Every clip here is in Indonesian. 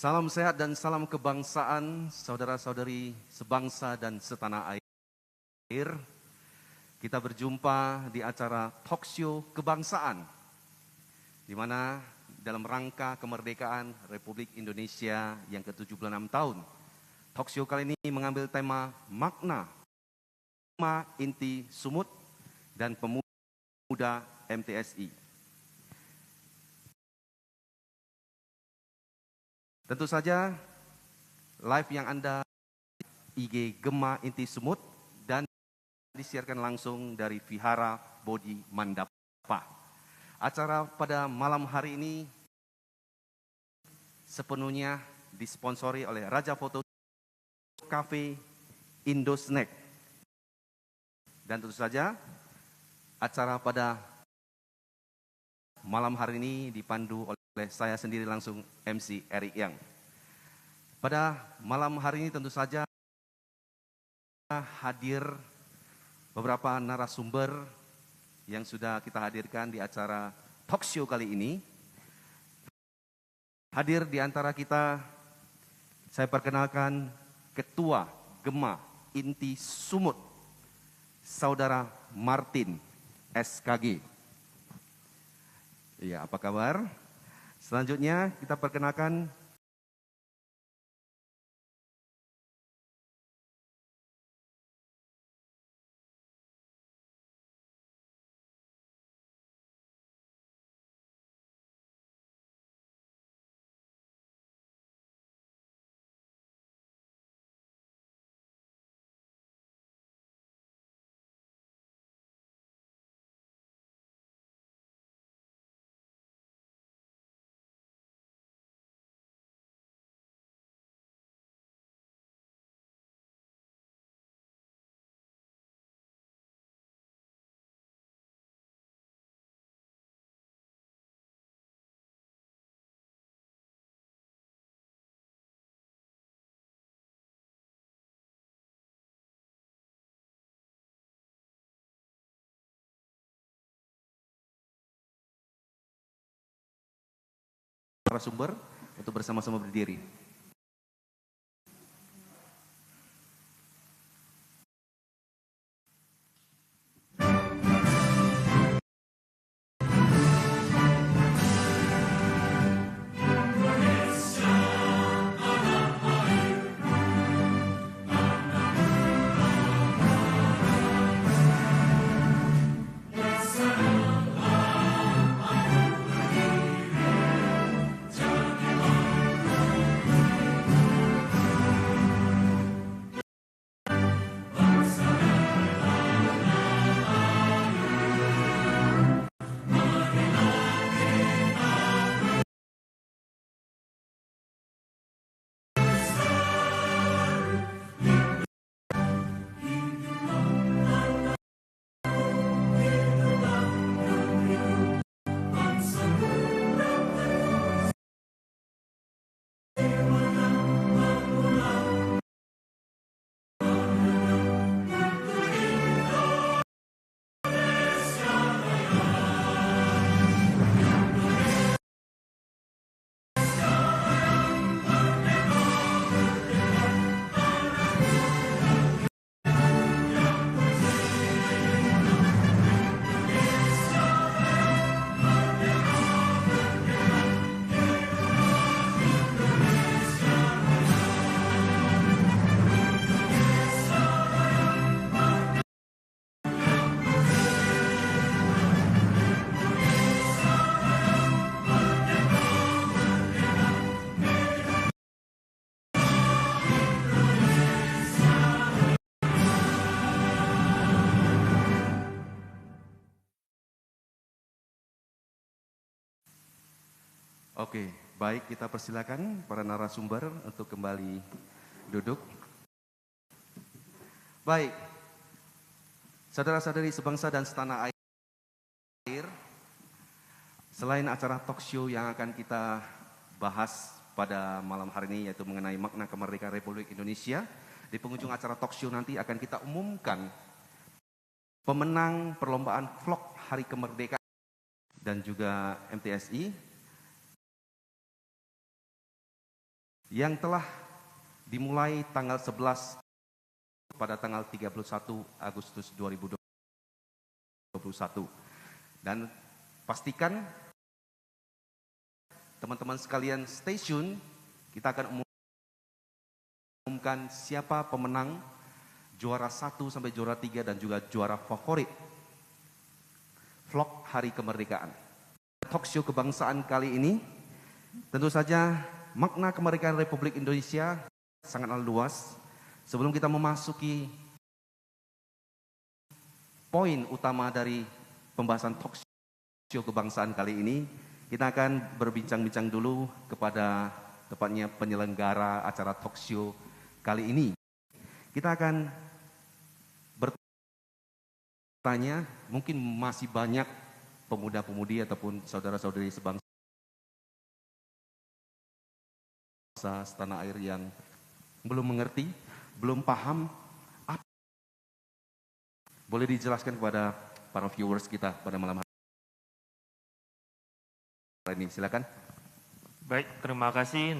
Salam sehat dan salam kebangsaan, saudara-saudari sebangsa dan setanah air. Kita berjumpa di acara Talk Show Kebangsaan, di mana dalam rangka kemerdekaan Republik Indonesia yang ke-76 tahun. Talk Show kali ini mengambil tema makna inti sumut dan pemuda MTSI. Tentu saja live yang Anda IG Gema Inti Sumut dan disiarkan langsung dari Vihara Bodhi Mandapa. Acara pada malam hari ini sepenuhnya disponsori oleh Raja Foto Cafe Indo Snack. Dan tentu saja acara pada malam hari ini dipandu oleh saya sendiri langsung MC Eric Yang. Pada malam hari ini tentu saja hadir beberapa narasumber yang sudah kita hadirkan di acara talk show kali ini. Hadir di antara kita, saya perkenalkan Ketua Gema Inti Sumut, Saudara Martin SKG. Iya, apa kabar? Selanjutnya kita perkenalkan narasumber untuk bersama-sama berdiri. Oke, baik, kita persilakan para narasumber untuk kembali duduk. Baik, saudara-saudari sebangsa dan setanah air, selain acara talk show yang akan kita bahas pada malam hari ini yaitu mengenai makna kemerdekaan Republik Indonesia, di penghujung acara talk show nanti akan kita umumkan pemenang perlombaan vlog Hari Kemerdekaan dan juga MTSI. yang telah dimulai tanggal 11 pada tanggal 31 Agustus 2021. Dan pastikan teman-teman sekalian stay tune, kita akan umumkan siapa pemenang juara 1 sampai juara 3 dan juga juara favorit vlog Hari Kemerdekaan. Talk show kebangsaan kali ini tentu saja makna kemerdekaan Republik Indonesia sangatlah luas. Sebelum kita memasuki poin utama dari pembahasan talk show kebangsaan kali ini, kita akan berbincang-bincang dulu kepada tepatnya penyelenggara acara talk show kali ini. Kita akan bertanya, mungkin masih banyak pemuda-pemudi ataupun saudara-saudari sebangsa setanah air yang belum mengerti, belum paham. Boleh dijelaskan kepada para viewers kita pada malam hari ini, silakan. Baik, terima kasih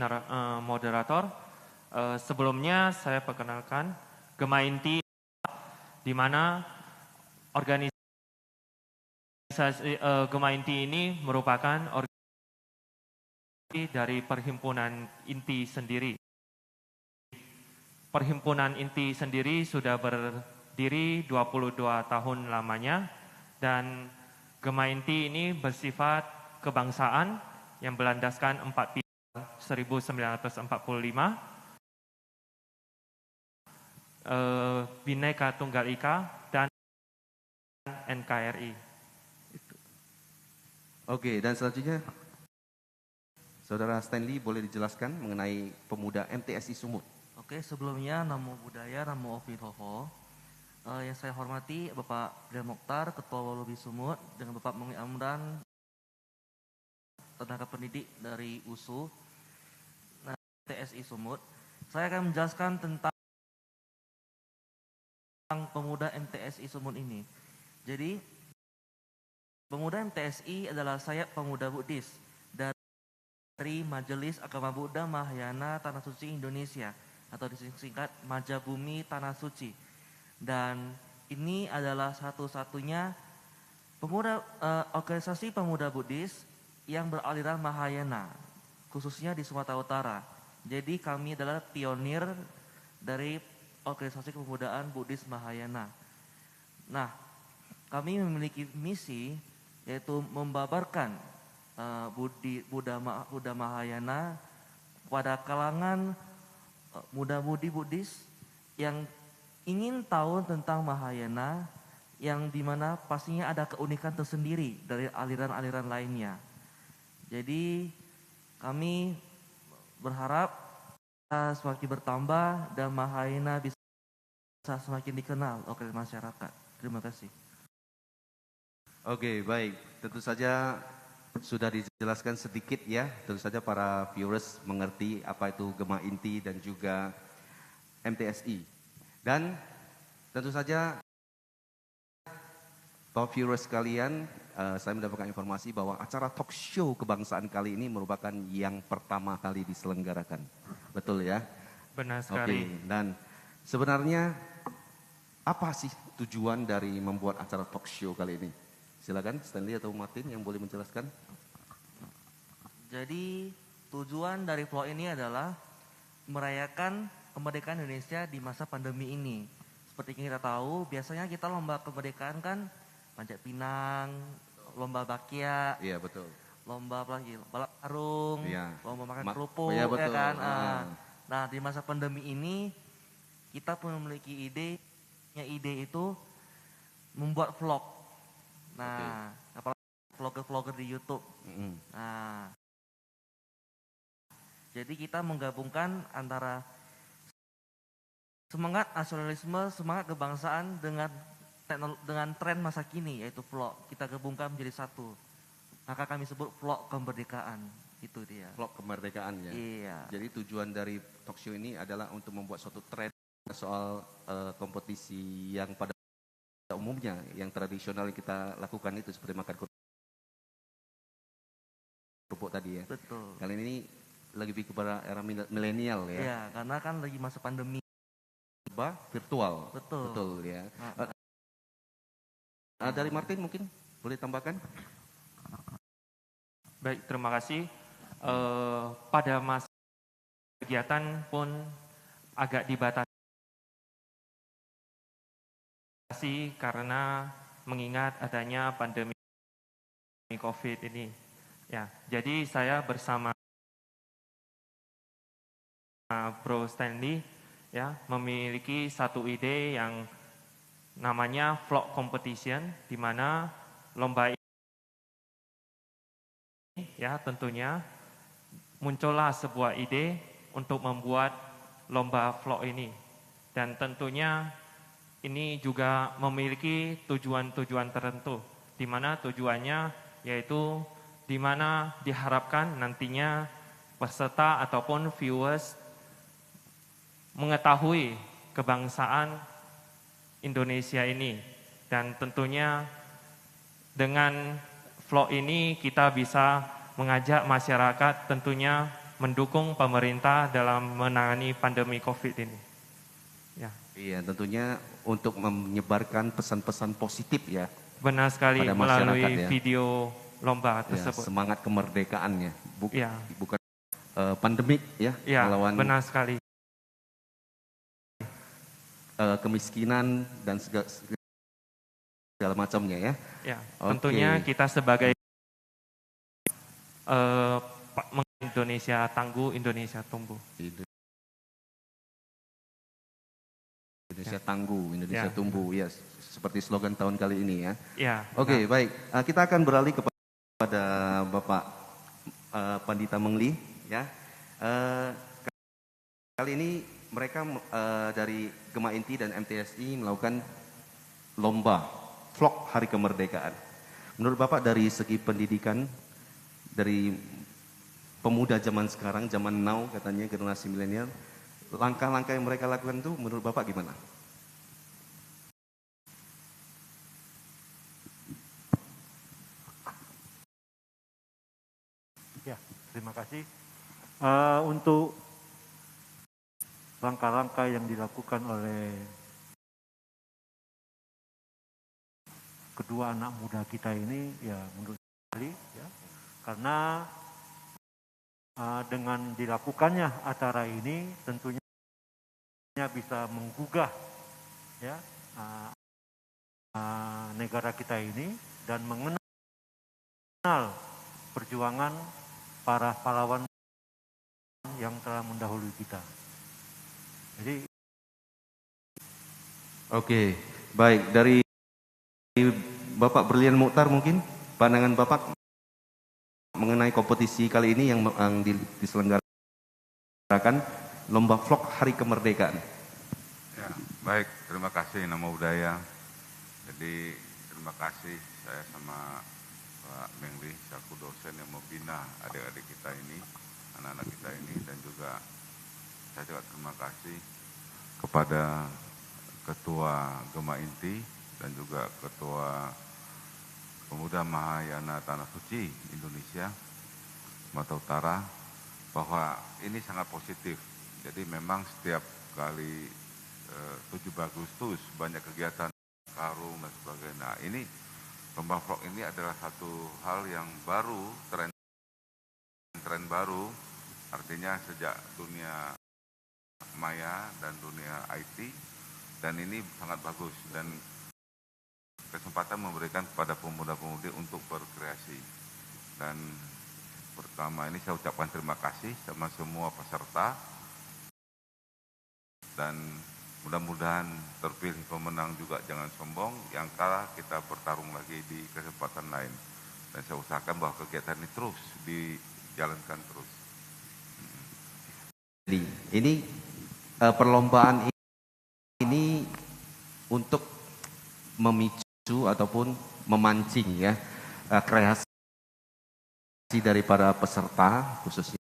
moderator. Sebelumnya saya perkenalkan Gema Inti, di mana organisasi Gema Inti ini merupakan organisasi dari Perhimpunan Inti sendiri. Perhimpunan Inti sendiri sudah berdiri 22 tahun lamanya, dan Gema Inti ini bersifat kebangsaan yang berlandaskan 4 pilar 1945, Bhinneka Tunggal Ika, dan NKRI. Oke, dan selanjutnya Saudara Stanley boleh dijelaskan mengenai pemuda MTSI Sumut. Oke, sebelumnya Namo Buddhaya, Namo Opihoho. Yang saya hormati Bapak Brian Mokhtar, Ketua Walobi Sumut, dengan Bapak Mengi Amran, tenaga pendidik dari USU, MTSI Sumut. Saya akan menjelaskan tentang pemuda MTSI Sumut ini. Jadi, pemuda MTSI adalah sayap pemuda Buddhis dari Majelis Agama Buddha Mahayana Tanah Suci Indonesia, atau disingkat Majabumi Tanah Suci. Dan ini adalah satu-satunya organisasi pemuda Buddhis yang beraliran Mahayana, khususnya di Sumatera Utara. Jadi kami adalah pionir dari organisasi kepemudaan Buddhis Mahayana. Nah, kami memiliki misi yaitu membabarkan Buddha Mahayana pada kalangan muda-mudi Buddhis yang ingin tahu tentang Mahayana, yang dimana pastinya ada keunikan tersendiri dari aliran-aliran lainnya. Jadi kami berharap semakin bertambah dan Mahayana bisa semakin dikenal oleh masyarakat. Terima kasih. Oke, baik. Tentu saja sudah dijelaskan sedikit ya. Tentu saja para viewers mengerti apa itu Gema Inti dan juga MTSI. Dan tentu saja para viewers sekalian, saya mendapatkan informasi bahwa acara talk show kebangsaan kali ini merupakan yang pertama kali diselenggarakan. Betul ya? Benar sekali. Oke, dan sebenarnya apa sih tujuan dari membuat acara talk show kali ini? Silakan Stanley atau Martin yang boleh menjelaskan. Jadi tujuan dari vlog ini adalah merayakan kemerdekaan Indonesia di masa pandemi ini. Seperti yang kita tahu, biasanya kita lomba kemerdekaan kan panjat pinang, lomba bakya, Iya betul. lomba apa lagi, balap karung, Iya. lomba makan kerupuk, ya, ya betul. kan. Nah, di masa pandemi ini kita pun memiliki ide itu membuat vlog. Nah, apalagi vlogger-vlogger di YouTube. Nah, jadi kita menggabungkan antara semangat nasionalisme, semangat kebangsaan dengan tren masa kini, yaitu vlog. Kita gabungkan menjadi satu. Maka kami sebut vlog kemerdekaan. Itu dia. Vlog kemerdekaan ya. Iya. Jadi tujuan dari talk show ini adalah untuk membuat suatu tren soal kompetisi yang pada umumnya yang tradisional yang kita lakukan itu seperti makan kerupuk tadi ya. Betul. Kali ini lebih kepada era milenial ya. Ya, karena kan lagi masa pandemi. Virtual. Betul. Betul ya. Dari Martin mungkin boleh tambahkan? Baik, terima kasih. Pada masa kegiatan pun agak dibatasi karena mengingat adanya pandemi COVID ini. Ya, jadi saya bersama Bro Stanley ya memiliki satu ide yang namanya vlog competition, di mana lomba ini ya tentunya muncullah sebuah ide untuk membuat lomba vlog ini, dan tentunya ini juga memiliki tujuan-tujuan tertentu, di mana tujuannya yaitu di mana diharapkan nantinya peserta ataupun viewers mengetahui kebangsaan Indonesia ini, dan tentunya dengan vlog ini kita bisa mengajak masyarakat tentunya mendukung pemerintah dalam menangani pandemi COVID ini. Ya. Iya, tentunya untuk menyebarkan pesan-pesan positif ya. Benar sekali, pada melalui masyarakat, ya. video lomba Ya, tersebut. semangat kemerdekaannya, Ya. bukan pandemik ya, Ya, melawan benar sekali. kemiskinan dan segala macamnya ya. Ya, Oke. tentunya kita sebagai Indonesia tangguh, Indonesia tumbuh. Indonesia tangguh, Indonesia Ya. tumbuh, ya seperti slogan tahun kali ini ya. Ya. Oke, Nah, baik. Kita akan beralih kepada Bapak Pandita Mengli ya. Kali ini mereka dari Gema Inti dan MTSI melakukan lomba vlog Hari Kemerdekaan. Menurut Bapak dari segi pendidikan, dari pemuda zaman sekarang, zaman now katanya generasi milenial, langkah-langkah yang mereka lakukan itu menurut Bapak gimana? Ya, terima kasih. Untuk langkah-langkah yang dilakukan oleh kedua anak muda kita ini, ya menurut sekali, ya, karena dengan dilakukannya acara ini tentunya bisa menggugah ya negara kita ini dan mengenal perjuangan para pahlawan yang telah mendahului kita. Jadi, Oke, baik. Dari Bapak Brilian Mukhtar mungkin pandangan Bapak mengenai kompetisi kali ini yang diselenggarakan lomba vlog Hari Kemerdekaan. Ya, baik. Terima kasih Nama Budaya. Jadi terima kasih saya sama Pak Mengli selaku dosen yang membina adik-adik kita ini, anak-anak kita ini, dan juga saya juga terima kasih kepada Ketua Gema Inti dan juga Ketua Pemuda Mahayana Tanah Suci Indonesia Sumatera Utara, bahwa ini sangat positif. Jadi memang setiap kali 17 Agustus banyak kegiatan karung dan sebagainya. Nah, ini lomba vlog ini adalah satu hal yang baru, tren baru, artinya sejak dunia maya dan dunia IT, dan ini sangat bagus dan kesempatan memberikan kepada pemuda-pemudi untuk berkreasi. Dan pertama ini saya ucapkan terima kasih sama semua peserta, dan mudah-mudahan terpilih pemenang juga jangan sombong, yang kalah kita bertarung lagi di kesempatan lain. Dan saya usahakan bahwa kegiatan ini terus dijalankan terus. Jadi ini perlombaan ini untuk memicu ataupun memancing ya kreasi daripada peserta, khususnya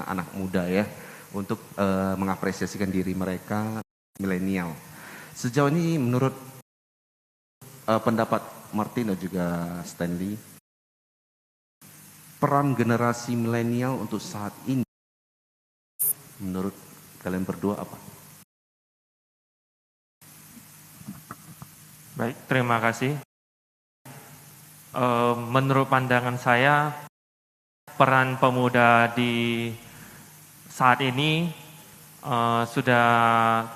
anak muda ya, untuk mengapresiasikan diri mereka milenial. Sejauh ini menurut pendapat Martin dan juga Stanley, peran generasi milenial untuk saat ini, menurut kalian berdua apa? Baik, terima kasih. Menurut pandangan saya, peran pemuda di saat ini sudah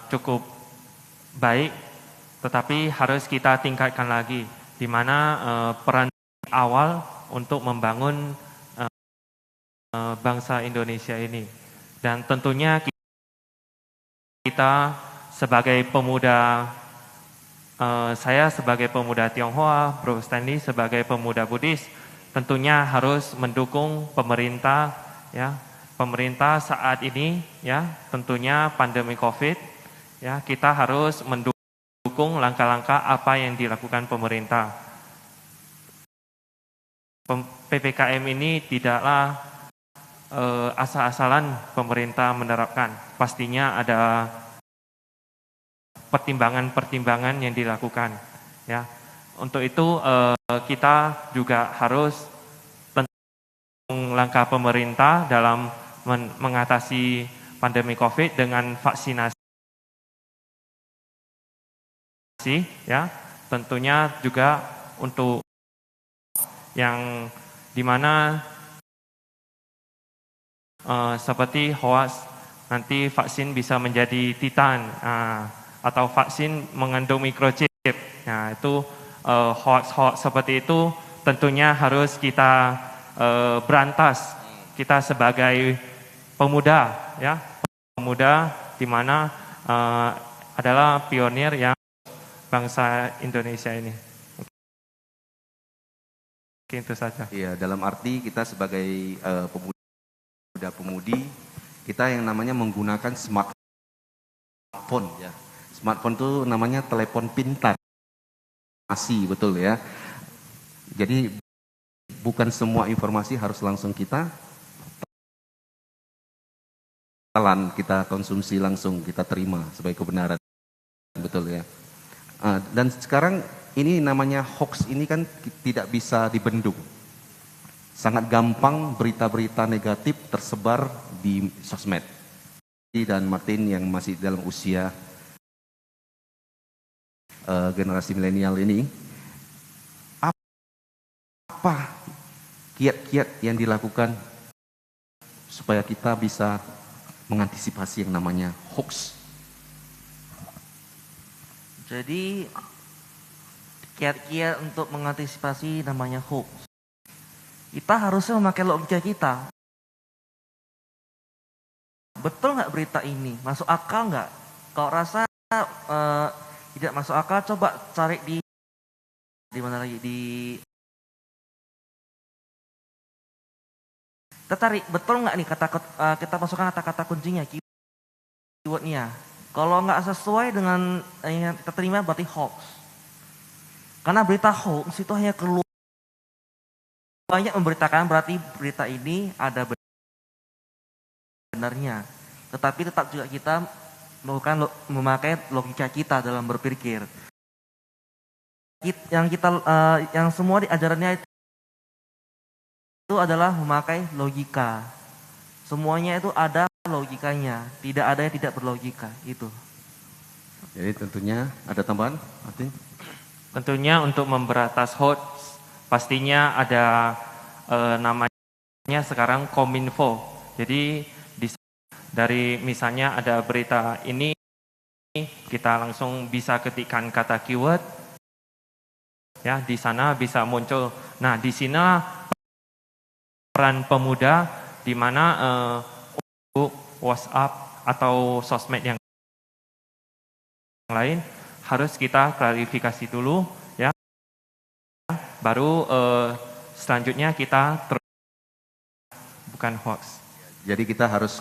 cukup baik, tetapi harus kita tingkatkan lagi, di mana peran awal untuk membangun bangsa Indonesia ini. Dan tentunya kita sebagai pemuda, saya sebagai pemuda Tionghoa, Bro Stanley sebagai pemuda Buddhis, tentunya harus mendukung pemerintah, ya, pemerintah saat ini, ya, tentunya pandemi COVID, ya, kita harus mendukung langkah-langkah apa yang dilakukan pemerintah. PPKM ini tidaklah asal-asalan pemerintah menerapkan, pastinya ada pertimbangan-pertimbangan yang dilakukan, ya. Untuk itu kita juga harus mendukung langkah pemerintah dalam mengatasi pandemi COVID dengan vaksinasi, ya. Tentunya juga untuk yang dimana seperti hoax, nanti vaksin bisa menjadi titan, atau vaksin mengandung microchip. Nah, itu hoax-hoax seperti itu tentunya harus kita berantas. Kita sebagai pemuda, ya, pemuda di mana adalah pionir yang bangsa Indonesia ini. Oke, itu saja. Iya, dalam arti kita sebagai pemuda-pemudi, kita yang namanya menggunakan smartphone, ya. Smartphone itu namanya telepon pintar, masih betul ya. Jadi bukan semua informasi harus langsung kita konsumsi langsung, kita terima sebagai kebenaran, betul ya. Dan sekarang ini namanya hoax ini kan tidak bisa dibendung. Sangat gampang berita-berita negatif tersebar di sosmed. Dan Martin yang masih dalam usia generasi milenial ini, apa kiat-kiat yang dilakukan supaya kita bisa mengantisipasi yang namanya hoax? Jadi kiat-kiat untuk mengantisipasi namanya hoax, kita harusnya memakai logika kita. Betul nggak berita ini? Masuk akal nggak? Kalau rasa tidak masuk akal, coba cari di mana lagi, kita cari betul nggak nih kita masukkan kata-kata kuncinya, keywordnya. Kalau nggak sesuai dengan yang kita terima berarti hoax. Karena berita hoax itu hanya keluar banyak memberitakan, berarti berita ini ada benarnya. Tetapi tetap juga kita memakai logika kita dalam berpikir. Yang semua diajarannya itu adalah memakai logika. Semuanya itu ada logikanya, tidak ada yang tidak berlogika, itu. Jadi tentunya ada tambahan, Martin? Tentunya untuk memberantas hoax, pastinya ada namanya sekarang Kominfo. Jadi dari misalnya ada berita ini, kita langsung bisa ketikkan kata keyword, ya, di sana bisa muncul. Nah, di sini peran pemuda di mana WhatsApp atau sosmed yang lain harus kita klarifikasi dulu, ya. Baru selanjutnya kita bukan hoax. Jadi kita harus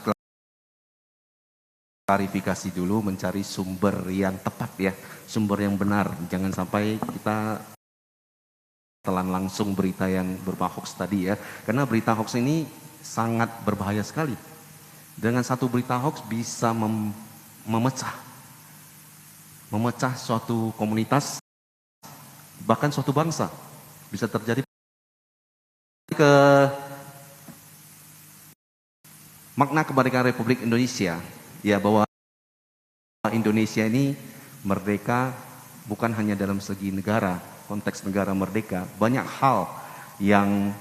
klarifikasi dulu, mencari sumber yang tepat ya, sumber yang benar. Jangan sampai kita telan langsung berita yang berupa hoax tadi ya. Karena berita hoax ini sangat berbahaya sekali. Dengan satu berita hoax bisa memecah suatu komunitas, bahkan suatu bangsa. Bisa terjadi makna kemerdekaan Republik Indonesia, ya bahwa Indonesia ini merdeka bukan hanya dalam segi negara, konteks negara merdeka, banyak hal yang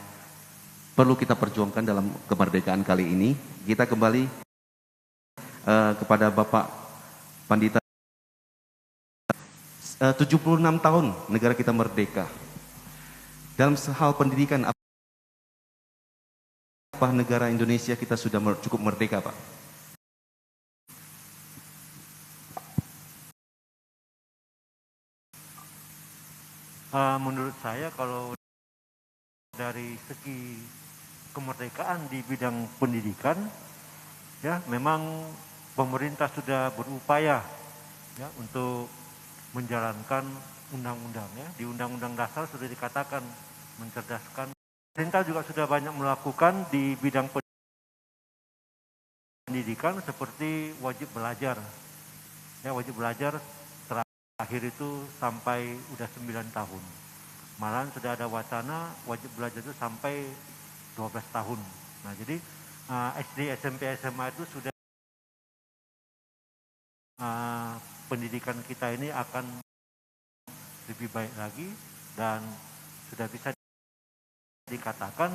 perlu kita perjuangkan dalam kemerdekaan kali ini. Kita kembali kepada Bapak Pandita. 76 tahun negara kita merdeka. Dalam hal pendidikan, apa negara Indonesia kita sudah cukup merdeka, Pak? Menurut saya kalau dari segi kemerdekaan di bidang pendidikan, ya memang pemerintah sudah berupaya ya untuk menjalankan undang-undang ya. Di Undang-Undang Dasar sudah dikatakan mencerdaskan. Pemerintah juga sudah banyak melakukan di bidang pendidikan seperti wajib belajar. Ya, wajib belajar terakhir itu sampai udah 9 tahun. Malahan sudah ada wacana wajib belajar itu sampai 12 tahun. Nah, jadi SD, SMP, SMA itu sudah pendidikan kita ini akan lebih baik lagi dan sudah bisa dikatakan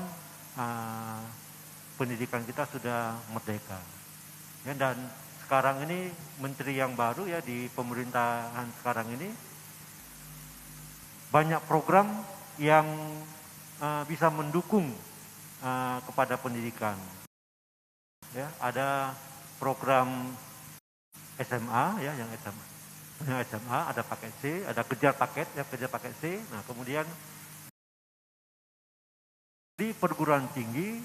pendidikan kita sudah merdeka. Ya, dan sekarang ini menteri yang baru ya di pemerintahan sekarang ini banyak program yang bisa mendukung kepada pendidikan. Ya, ada program SMA ya, yang SMA ada paket C, ada kejar paket ya, kejar paket C. Nah, kemudian di perguruan tinggi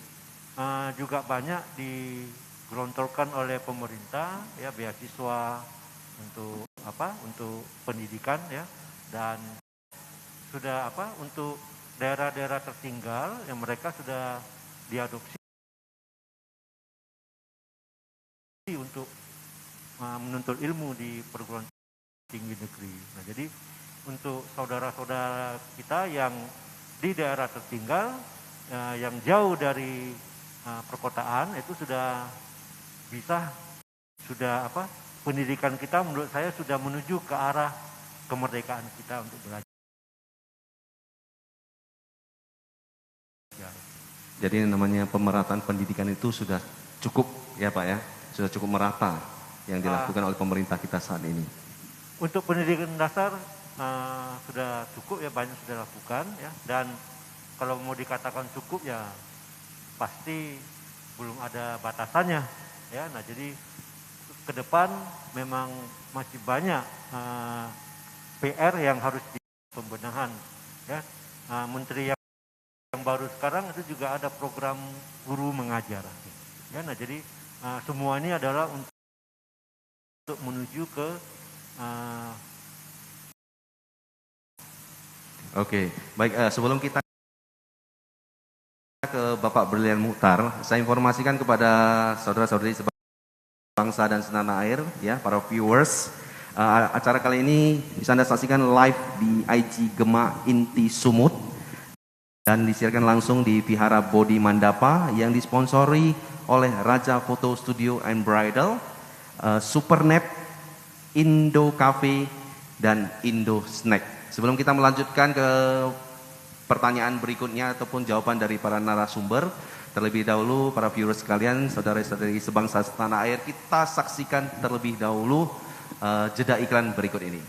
juga banyak digelontorkan oleh pemerintah ya, beasiswa untuk untuk pendidikan ya, dan sudah untuk daerah-daerah tertinggal yang mereka sudah diadopsi untuk menuntut ilmu di perguruan tinggi negeri. Nah, jadi untuk saudara-saudara kita yang di daerah tertinggal, yang jauh dari perkotaan itu sudah bisa, pendidikan kita menurut saya sudah menuju ke arah kemerdekaan kita untuk belajar. Jadi namanya pemerataan pendidikan itu sudah cukup ya Pak ya, sudah cukup merata yang dilakukan oleh pemerintah kita saat ini. Untuk pendidikan dasar sudah cukup ya, banyak sudah lakukan ya, dan kalau mau dikatakan cukup ya pasti belum ada batasannya ya. Nah, jadi ke depan memang masih banyak PR yang harus pembenahan ya. Menteri yang baru sekarang itu juga ada program guru mengajar ya. Nah, jadi semua ini adalah untuk menuju ke Oke, baik, sebelum kita ke Bapak Brilian Muhtar, saya informasikan kepada saudara-saudari sebangsa dan setanah air ya, para viewers, acara kali ini bisa Anda saksikan live di IG Gema Inti Sumut dan disiarkan langsung di Vihara Bodhi Mandapa yang disponsori oleh Raja Photo Studio and Bridal, Supernap, Indo Cafe, dan Indo Snack. Sebelum kita melanjutkan ke pertanyaan berikutnya ataupun jawaban dari para narasumber, terlebih dahulu para viewers sekalian, saudara-saudari sebangsa setanah air, kita saksikan terlebih dahulu jeda iklan berikut ini.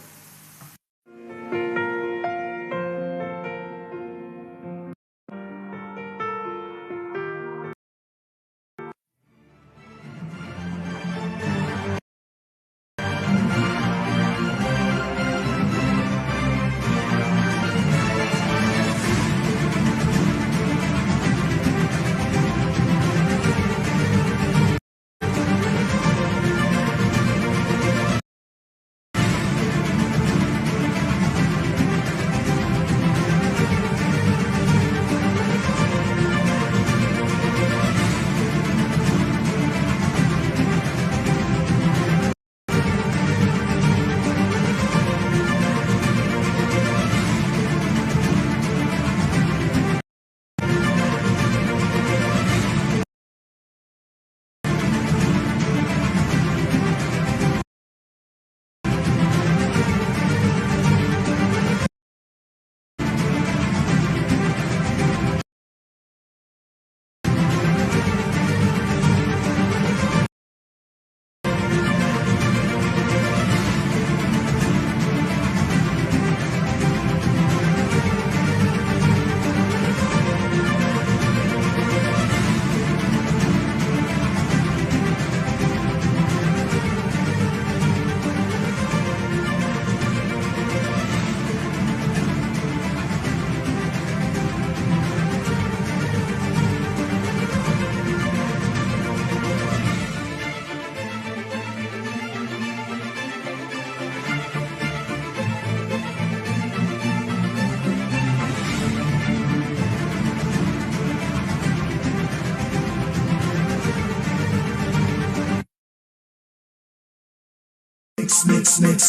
Mix, mix, mix.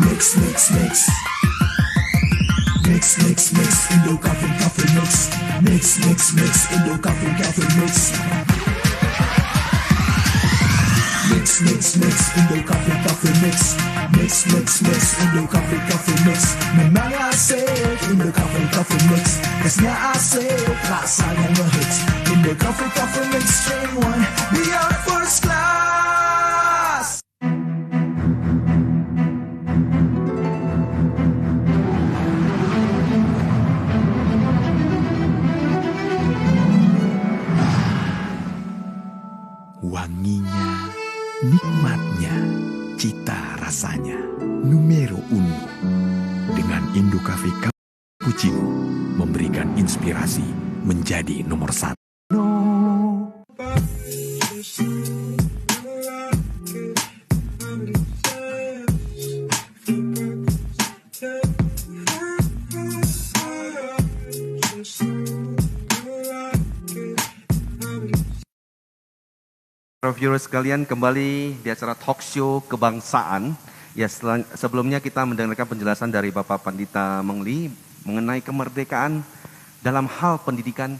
Mix, mix, mix. Mix, mix, mix. Indo coffee, coffee mix. Mix, mix, mix. Indo coffee, coffee mix. Mix, mix, mix. Indo coffee, coffee mix. Mix, mix, mix. Indo coffee, coffee mix. Memang asik Indo coffee, coffee mix. Esnya asik, rasanya ngehits. Indo coffee, coffee mix. Strain one, we are first class. Wanginya, nikmatnya, cita rasanya. Numero uno. Dengan Indo Cafe Cappuccino memberikan inspirasi menjadi nomor satu. Viewers sekalian, kembali di acara talk show kebangsaan. Ya, sebelumnya kita mendengarkan penjelasan dari Bapak Pandita Mengli mengenai kemerdekaan dalam hal pendidikan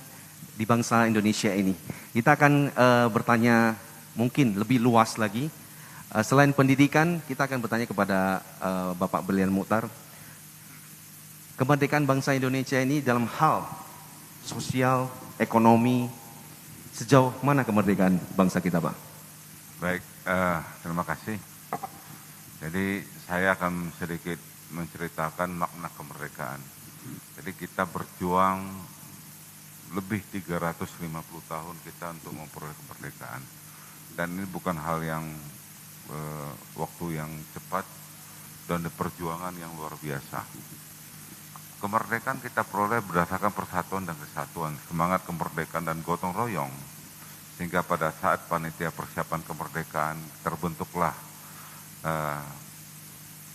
di bangsa Indonesia ini. Kita akan bertanya mungkin lebih luas lagi. Selain pendidikan, kita akan bertanya kepada Bapak Berlian Mukhtar. Kemerdekaan bangsa Indonesia ini dalam hal sosial, ekonomi, sejauh mana kemerdekaan bangsa kita, Pak? Baik, terima kasih. Jadi saya akan sedikit menceritakan makna kemerdekaan. Jadi kita berjuang lebih 350 tahun kita untuk memperoleh kemerdekaan. Dan ini bukan hal yang waktu yang cepat dan perjuangan yang luar biasa. Kemerdekaan kita peroleh berdasarkan persatuan dan kesatuan, semangat kemerdekaan dan gotong royong. Sehingga pada saat panitia persiapan kemerdekaan terbentuklah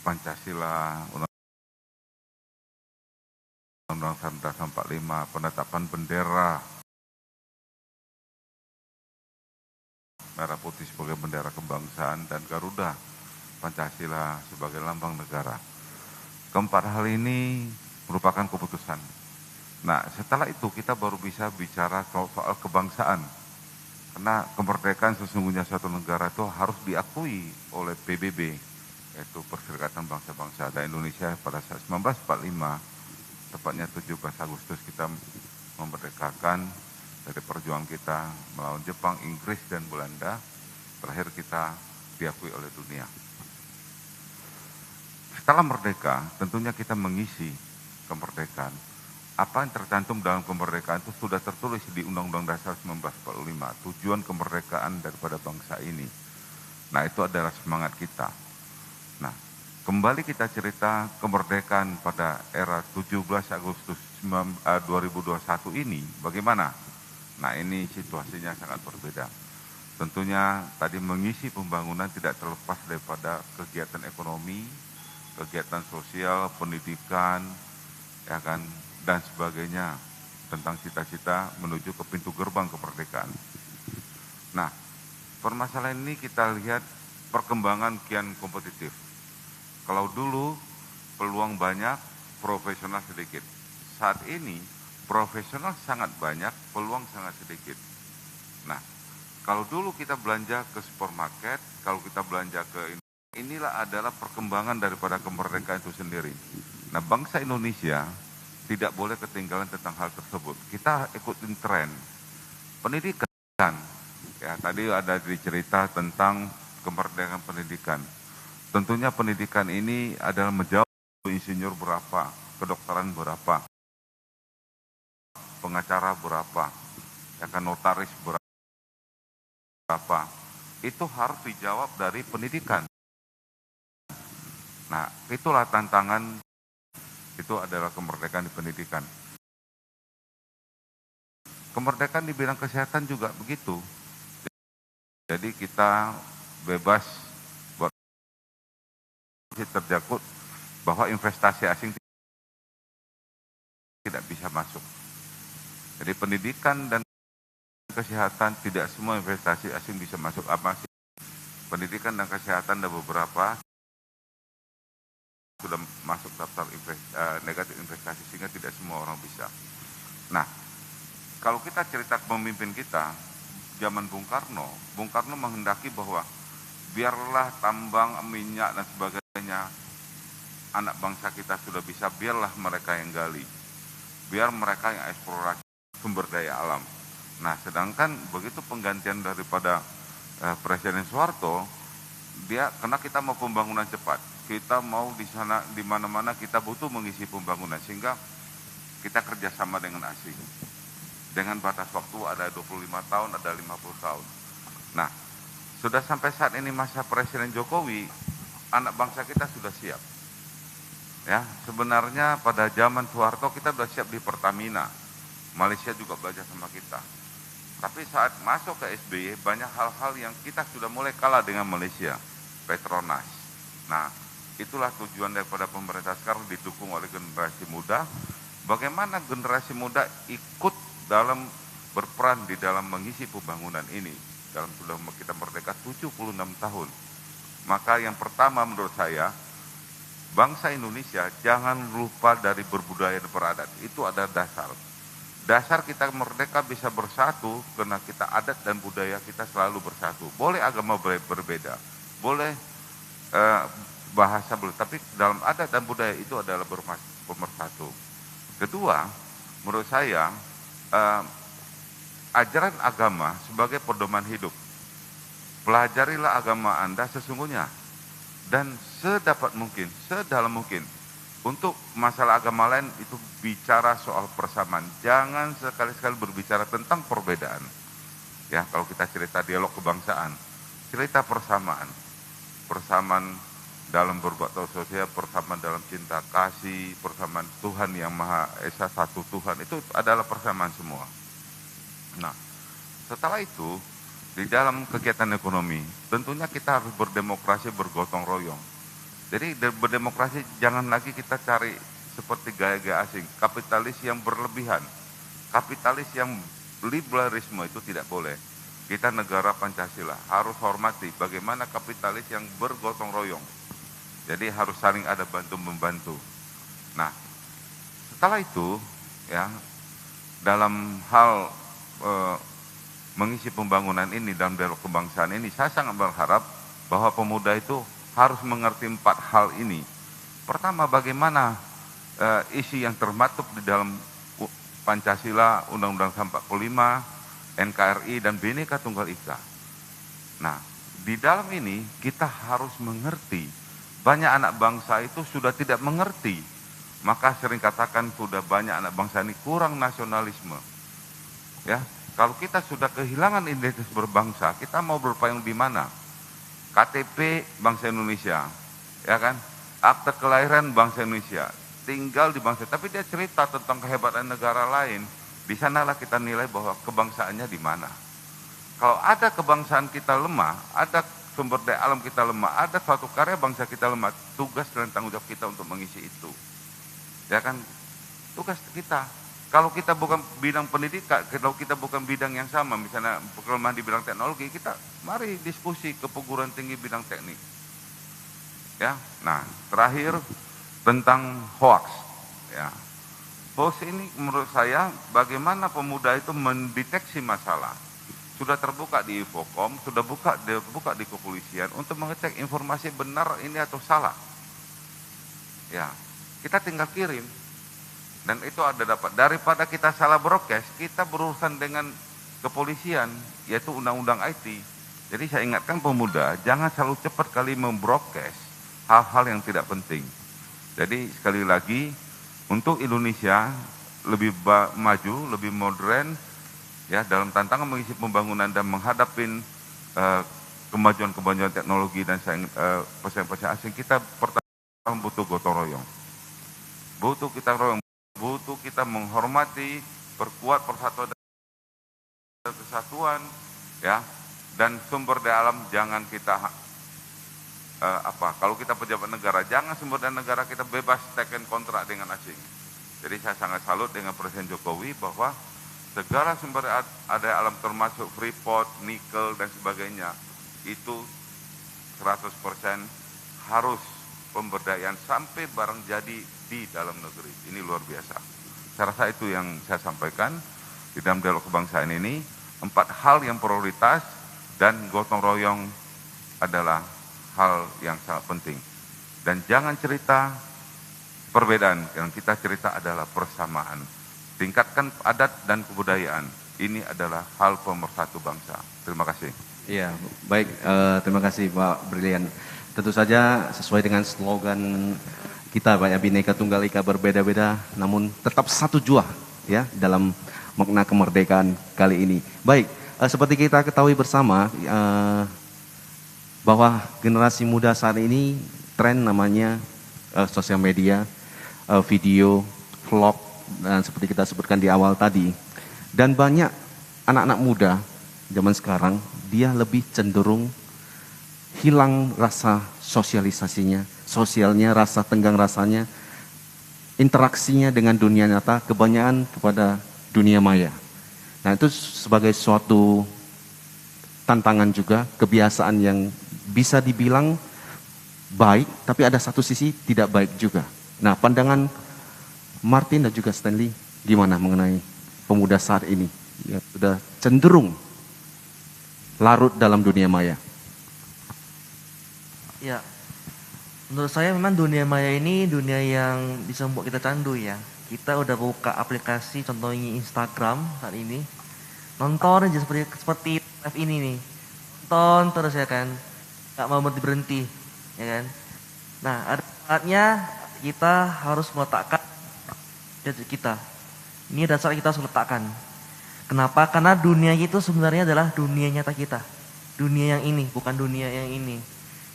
Pancasila, Undang-Undang 1945, penetapan bendera merah putih sebagai bendera kebangsaan dan Garuda Pancasila sebagai lambang negara. Keempat hal ini merupakan keputusan. Nah, setelah itu kita baru bisa bicara soal kebangsaan. Karena kemerdekaan sesungguhnya suatu negara itu harus diakui oleh PBB, yaitu Perserikatan Bangsa-Bangsa. Dan Indonesia pada saat 1945, tepatnya 17 Agustus kita memerdekakan dari perjuangan kita melawan Jepang, Inggris, dan Belanda. Terakhir kita diakui oleh dunia. Setelah merdeka, tentunya kita mengisi kemerdekaan. Apa yang tercantum dalam kemerdekaan itu sudah tertulis di Undang-Undang Dasar 1945, tujuan kemerdekaan daripada bangsa ini. Nah, itu adalah semangat kita. Nah, kembali kita cerita kemerdekaan pada era 17 Agustus 2021 ini, bagaimana? Nah, ini situasinya sangat berbeda. Tentunya tadi mengisi pembangunan tidak terlepas daripada kegiatan ekonomi, kegiatan sosial, pendidikan, ya kan, dan sebagainya tentang cita-cita menuju ke pintu gerbang kemerdekaan. Nah, permasalahan ini kita lihat perkembangan kian kompetitif. Kalau dulu peluang banyak, profesional sedikit. Saat ini profesional sangat banyak, peluang sangat sedikit. Nah, kalau dulu kita belanja ke supermarket, kalau kita belanja ke inilah adalah perkembangan daripada kemerdekaan itu sendiri. Nah, bangsa Indonesia tidak boleh ketinggalan tentang hal tersebut. Kita ikutin tren. Pendidikan, ya tadi ada dicerita tentang kemerdekaan pendidikan. Tentunya pendidikan ini adalah menjawab insinyur berapa, kedokteran berapa, pengacara berapa, ya kan, notaris berapa. Itu harus dijawab dari pendidikan. Nah, itulah tantangan. Itu adalah kemerdekaan di pendidikan. Kemerdekaan di bidang kesehatan juga begitu. Jadi kita bebas buat terjangkut bahwa investasi asing tidak bisa masuk. Jadi pendidikan dan kesehatan tidak semua investasi asing bisa masuk. Apa sih? pendidikan dan kesehatan ada beberapa sudah masuk daftar negatif investasi sehingga tidak semua orang bisa. Nah, kalau kita cerita pemimpin kita zaman Bung Karno menghendaki bahwa biarlah tambang minyak dan sebagainya anak bangsa kita sudah bisa, biarlah mereka yang gali, biar mereka yang eksplorasi sumber daya alam. Nah, sedangkan begitu penggantian daripada Presiden Soeharto, dia karena kita mau pembangunan cepat, kita mau di sana di mana-mana kita butuh mengisi pembangunan, sehingga kita kerjasama dengan asing dengan batas waktu ada 25 tahun, ada 50 tahun. Nah, sudah sampai saat ini masa Presiden Jokowi, anak bangsa kita sudah siap. Ya, sebenarnya pada zaman Soeharto kita sudah siap di Pertamina, Malaysia juga belajar sama kita. Tapi saat masuk ke SBY banyak hal-hal yang kita sudah mulai kalah dengan Malaysia, Petronas. Nah, itulah tujuan daripada pemerintah sekarang didukung oleh generasi muda. Bagaimana generasi muda ikut dalam berperan di dalam mengisi pembangunan ini. Dalam sudah kita merdeka 76 tahun. Maka yang pertama menurut saya, bangsa Indonesia jangan lupa dari berbudaya dan beradat. Itu ada dasar. Dasar kita merdeka bisa bersatu karena kita adat dan budaya kita selalu bersatu. Boleh agama berbeda, boleh bahasa boleh, tapi dalam adat dan budaya itu adalah bersatu. Kedua, menurut saya ajaran agama sebagai pedoman hidup. Pelajarilah agama Anda sesungguhnya dan sedapat mungkin, sedalam mungkin. Untuk masalah agama lain itu bicara soal persamaan. Jangan sekali-sekali berbicara tentang perbedaan. Ya, kalau kita cerita dialog kebangsaan, cerita persamaan. Persamaan dalam berbuat sosial, persamaan dalam cinta kasih, persamaan Tuhan yang Maha Esa, satu Tuhan, itu adalah persamaan semua. Nah, setelah itu di dalam kegiatan ekonomi, tentunya kita harus berdemokrasi, bergotong royong. Jadi berdemokrasi jangan lagi kita cari seperti gaya-gaya asing, kapitalis yang berlebihan, kapitalis yang liberalisme itu tidak boleh. Kita negara Pancasila harus hormati bagaimana kapitalis yang bergotong royong. Jadi harus saling ada bantu-membantu. Nah, setelah itu ya dalam hal mengisi pembangunan ini dalam dialog kebangsaan ini, saya sangat berharap bahwa pemuda itu harus mengerti 4 hal ini. Pertama, bagaimana isi yang termaktub di dalam Pancasila, Undang-Undang 45, NKRI, dan Bhinneka Tunggal Ika. Nah, di dalam ini kita harus mengerti. Banyak anak bangsa itu sudah tidak mengerti. Maka sering katakan sudah banyak anak bangsa ini kurang nasionalisme. Ya, kalau kita sudah kehilangan identitas berbangsa, kita mau berpayung di mana? KTP bangsa Indonesia, ya kan? Akte kelahiran bangsa Indonesia, tinggal di bangsa. Tapi dia cerita tentang kehebatan negara lain. Di sanalah kita nilai bahwa kebangsaannya di mana. Kalau ada kebangsaan kita lemah, ada sumber daya alam kita lemah, ada suatu karya bangsa kita lemah, tugas dan tanggung jawab kita untuk mengisi itu. Ya kan? Tugas kita. Kalau kita bukan bidang pendidikan, kalau kita bukan bidang yang sama, misalnya kelemahan di bidang teknologi, kita mari diskusi ke perguruan tinggi bidang teknik. Ya, nah terakhir tentang hoax. Ya, hoax ini menurut saya bagaimana pemuda itu mendeteksi masalah. Sudah terbuka di Infocom, sudah buka di kepolisian untuk mengecek informasi benar ini atau salah. Ya, kita tinggal kirim. Dan itu ada dapat. Daripada kita salah broadcast, kita berurusan dengan kepolisian, yaitu undang-undang IT. Jadi saya ingatkan pemuda, jangan selalu cepat kali membroadcast hal-hal yang tidak penting. Jadi sekali lagi, untuk Indonesia lebih maju, lebih modern, ya dalam tantangan mengisi pembangunan dan menghadapi kemajuan-kemajuan teknologi dan pesaing-pesaing asing, kita pertama butuh gotong royong. Butuh kita royong. Butuh kita menghormati, perkuat persatuan dan kesatuan, ya, dan sumber daya alam jangan kita kalau kita pejabat negara, jangan sumber daya negara kita bebas taken kontrak dengan asing. Jadi saya sangat salut dengan Presiden Jokowi bahwa segala sumber daya alam termasuk Freeport, nikel dan sebagainya itu 100% harus pemberdayaan sampai barang jadi di dalam negeri. Ini luar biasa. Saya rasa itu yang saya sampaikan di dalam dialog kebangsaan ini. 4 hal yang prioritas dan gotong royong adalah hal yang sangat penting. Dan jangan cerita perbedaan, yang kita cerita adalah persamaan. Tingkatkan adat dan kebudayaan. Ini adalah hal pemersatu bangsa. Terima kasih. Iya, baik. Terima kasih Pak Brilian. Tentu saja sesuai dengan slogan kita Pak ya, Bhinneka Tunggal Ika, berbeda-beda namun tetap satu jua ya dalam makna kemerdekaan kali ini. Baik, seperti kita ketahui bersama bahwa generasi muda saat ini tren namanya sosial media, video, vlog, dan seperti kita sebutkan di awal tadi. Dan banyak anak-anak muda zaman sekarang, dia lebih cenderung hilang rasa sosialisasinya, sosialnya, rasa tenggang rasanya, interaksinya dengan dunia nyata, kebanyakan kepada dunia maya. Nah itu sebagai suatu tantangan juga, kebiasaan yang bisa dibilang baik, tapi ada satu sisi tidak baik juga. Nah pandangan Martin dan juga Stanley gimana mengenai pemuda saat ini? Ya, sudah cenderung larut dalam dunia maya. Ya, menurut saya memang dunia maya ini dunia yang bisa membuat kita candu ya. Kita udah buka aplikasi contohnya Instagram saat ini, nonton aja seperti live ini nih, nonton terus ya kan, nggak mau berhenti ya kan. Nah ada saatnya kita harus meletakkan gadget kita. Ini dasar kita harus letakkan. Kenapa? Karena dunia itu sebenarnya adalah dunia nyata kita. Dunia yang ini, bukan dunia yang ini.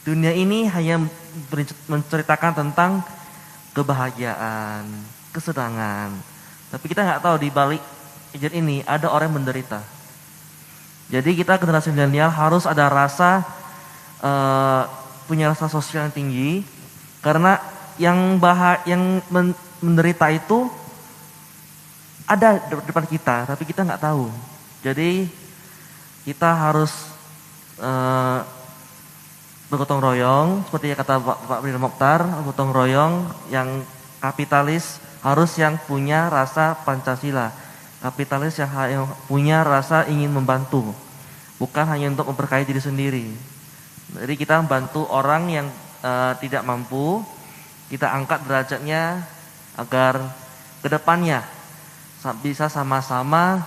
Dunia ini hanya menceritakan tentang kebahagiaan, kesenangan. Tapi kita nggak tahu di balik gadget ini ada orang yang menderita. Jadi kita generasi milenial harus ada rasa, punya rasa sosial yang tinggi. Karena yang menderita itu ada di depan kita, tapi kita nggak tahu. Jadi kita harus bergotong royong, seperti yang kata Pak Brilian Mokhtar, bergotong royong yang kapitalis harus yang punya rasa Pancasila. Kapitalis yang punya rasa ingin membantu, bukan hanya untuk memperkaya diri sendiri. Jadi kita membantu orang yang tidak mampu, kita angkat derajatnya agar kedepannya bisa sama-sama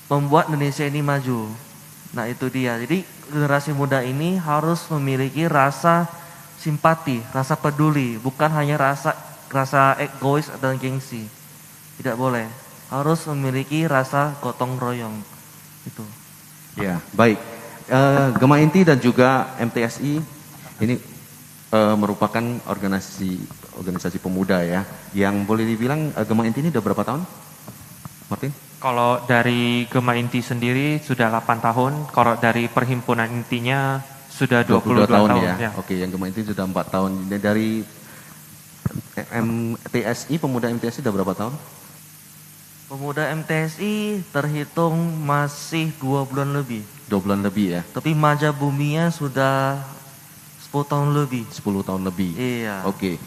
membuat Indonesia ini maju. Nah itu dia, jadi generasi muda ini harus memiliki rasa simpati, rasa peduli, bukan hanya rasa egois dan gengsi. Tidak boleh, harus memiliki rasa gotong royong. Itu. Ya, baik. Gema Inti dan juga MTSI ini merupakan organisasi pemuda ya, yang boleh dibilang Gema Inti ini udah berapa tahun, Martin? Kalau dari Gema Inti sendiri sudah 8 tahun, kalau dari perhimpunan intinya sudah 22 tahun ya. Oke, yang Gema Inti sudah 4 tahun. Dan dari MTSI, pemuda MTSI sudah berapa tahun? Pemuda MTSI terhitung masih 2 bulan lebih. 2 bulan lebih ya. Tapi Maja Buminya sudah 10 tahun lebih. 10 tahun lebih. Iya. Oke.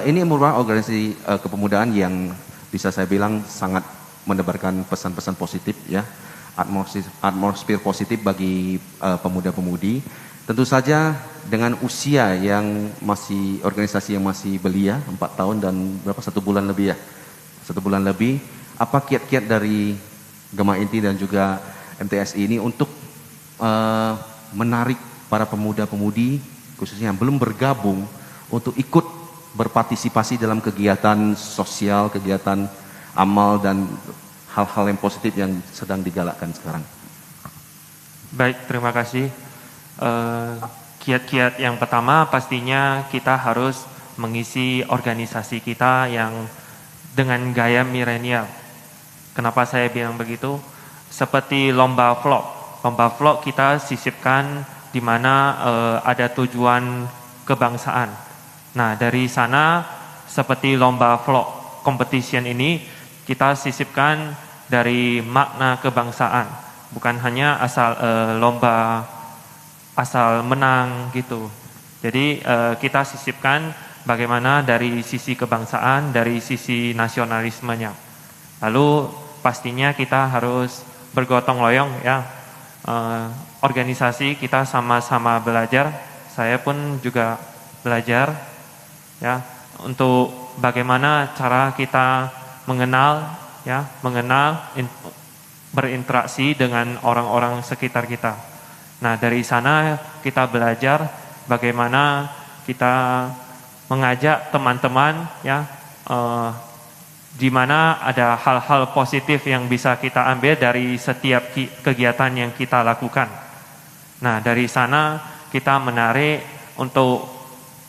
Ini merupakan organisasi kepemudaan yang bisa saya bilang sangat menebarkan pesan-pesan positif ya, atmosfer positif bagi pemuda-pemudi. Tentu saja dengan usia yang masih, organisasi yang masih belia 4 tahun dan berapa, 1 bulan lebih ya, 1 bulan lebih. Apa kiat-kiat dari Gema Inti dan juga MTSI ini untuk menarik para pemuda-pemudi khususnya yang belum bergabung untuk ikut berpartisipasi dalam kegiatan sosial, kegiatan amal dan hal-hal yang positif yang sedang digalakkan sekarang? Baik, terima kasih. Kiat-kiat yang pertama pastinya kita harus mengisi organisasi kita yang dengan gaya milenial. Kenapa saya bilang begitu? Seperti lomba vlog. Lomba vlog kita sisipkan di mana ada tujuan kebangsaan. Nah, dari sana seperti lomba vlog competition ini kita sisipkan dari makna kebangsaan, bukan hanya asal lomba asal menang gitu. Jadi kita sisipkan bagaimana dari sisi kebangsaan, dari sisi nasionalismenya. Lalu pastinya kita harus bergotong royong ya. Organisasi kita sama-sama belajar. Saya pun juga belajar ya untuk bagaimana cara kita mengenal berinteraksi dengan orang-orang sekitar kita. Nah, dari sana kita belajar bagaimana kita mengajak teman-teman ya di mana ada hal-hal positif yang bisa kita ambil dari setiap kegiatan yang kita lakukan. Nah, dari sana kita menarik untuk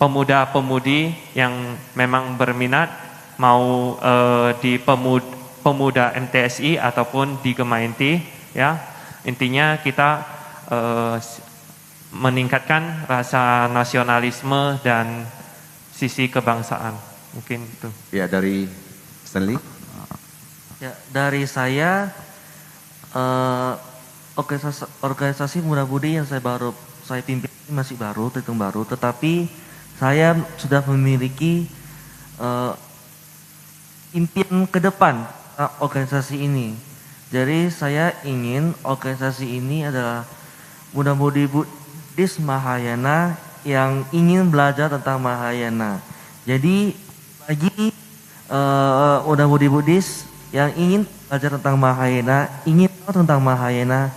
pemuda-pemudi yang memang berminat mau di pemuda MTSI ataupun di Gemainti ya. Intinya kita meningkatkan rasa nasionalisme dan sisi kebangsaan. Mungkin itu. Ya, dari Stanley. Ya, dari saya organisasi Muda Budi yang saya pimpin masih baru, terhitung baru, tetapi saya sudah memiliki impian ke depan organisasi ini. Jadi saya ingin organisasi ini adalah Muda Budi Buddhis Mahayana yang ingin belajar tentang Mahayana. Jadi bagi Muda Budi Buddhis yang ingin belajar tentang Mahayana, ingin tahu tentang Mahayana,